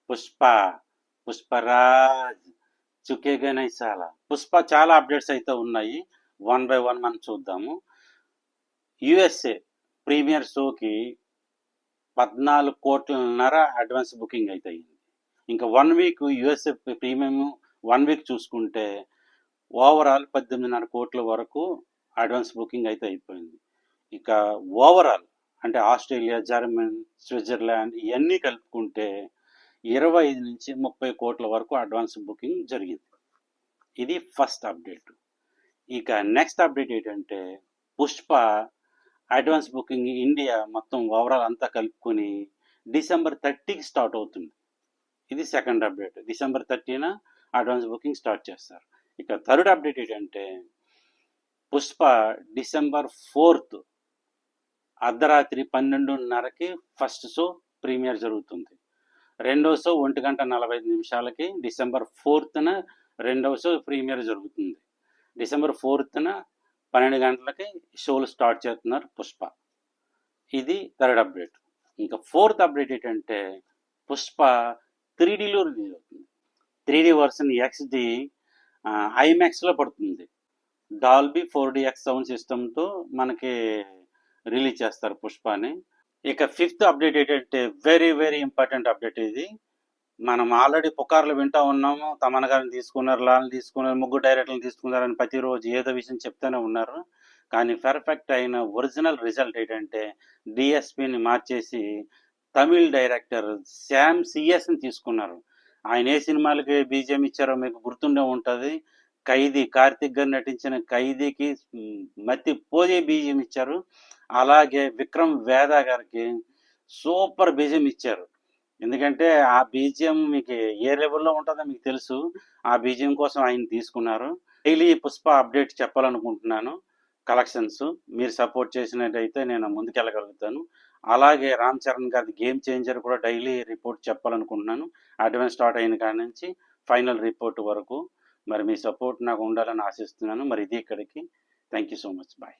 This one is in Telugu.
పుష్ప, పుష్పరాజ్, చుకేగా నైసాలా. పుష్ప చాలా అప్డేట్స్ అయితే ఉన్నాయి. వన్ బై వన్ మనం చూద్దాము. యుఎస్ఏ ప్రీమియర్ షోకి 14,00,00,000 అడ్వాన్స్ బుకింగ్ అయితే అయింది. ఇంకా 1 వీక్ యుఎస్ఏ ప్రీమియం 1 వీక్ చూసుకుంటే ఓవరాల్ 18,5 కోట్ల వరకు అడ్వాన్స్ బుకింగ్ అయితే అయిపోయింది. ఇక ఓవరాల్ అంటే ఆస్ట్రేలియా, జర్మనీ, స్విట్జర్లాండ్ ఇవన్నీ కలుపుకుంటే 25 నుంచి 30 కోట్ల వరకు అడ్వాన్స్ బుకింగ్ జరిగింది. ఇది ఫస్ట్ అప్డేట్. ఇక నెక్స్ట్ అప్డేట్ ఏంటంటే పుష్ప అడ్వాన్స్ బుకింగ్ ఇండియా మొత్తం ఓవరాల్ అంతా కలుపుకొని December 30కి స్టార్ట్ అవుతుంది. ఇది సెకండ్ అప్డేట్. December 30న అడ్వాన్స్ బుకింగ్ స్టార్ట్ చేస్తారు. ఇక థర్డ్ అప్డేట్ ఏంటంటే పుష్ప December 4th అర్ధరాత్రి 12:30కి ఫస్ట్ షో ప్రీమియర్ జరుగుతుంది. రెండో షో 1:45 December 4th రెండవ షో ప్రీమియర్ జరుగుతుంది. December 4th 12 గంటలకి షోలు స్టార్ట్ చేస్తున్నారు పుష్ప. ఇది థర్డ్ అప్డేట్. ఇంకా ఫోర్త్ అప్డేట్ ఏంటంటే పుష్ప 3Dలో రిలీజ్ అవుతుంది. 3D వర్షన్ XD ఐమాక్స్లో పడుతుంది. డాల్బీ 4DX సౌండ్ సిస్టమ్తో మనకి రిలీజ్ చేస్తారు పుష్పని. ఇక ఫిఫ్త్ అప్డేట్ ఏంటంటే వెరీ వెరీ ఇంపార్టెంట్ అప్డేట్ ఇది. మనం ఆల్రెడీ పుకార్లు వింటూ ఉన్నాము. తమన్ గారిని తీసుకున్నారు, లాల్ని తీసుకున్నారు, ముగ్గురు డైరెక్టర్లు తీసుకున్నారని ప్రతిరోజు ఏదో విషయం చెప్తూనే ఉన్నారు. కానీ పర్ఫెక్ట్ అయిన ఒరిజినల్ రిజల్ట్ ఏంటంటే డిఎస్పిని మార్చేసి తమిళ్ డైరెక్టర్ శ్యామ్ సిఎస్ని తీసుకున్నారు. ఆయన ఏ సినిమాలకి బీజిఎం ఇచ్చారో మీకు గుర్తుండే ఉంటుంది. ఖైదీ, కార్తిక్ గారు నటించిన ఖైదీకి మతి పోజే బీజిఎం ఇచ్చారు. అలాగే విక్రమ్ వేదా గారికి సూపర్ బీజిఎం ఇచ్చారు. ఎందుకంటే ఆ బీజిఎం మీకు ఏ లెవెల్లో ఉంటుందో మీకు తెలుసు. ఆ బీజిఎం కోసం ఆయన తీసుకున్నారు. డైలీ పుష్ప అప్డేట్ చెప్పాలనుకుంటున్నాను. కలెక్షన్స్ మీరు సపోర్ట్ చేసినట్టయితే నేను ముందుకెళ్ళగలుగుతాను. అలాగే రామ్ చరణ్ గారి గేమ్ చేంజర్ కూడా డైలీ రిపోర్ట్ చెప్పాలనుకుంటున్నాను. అడ్వాన్స్ స్టార్ట్ అయిన కాడి నుంచి ఫైనల్ రిపోర్ట్ వరకు. మరి మీ సపోర్ట్ నాకు ఉండాలని ఆశిస్తున్నాను. మరి ఇది ఇక్కడికి. Thank you so much. Bye.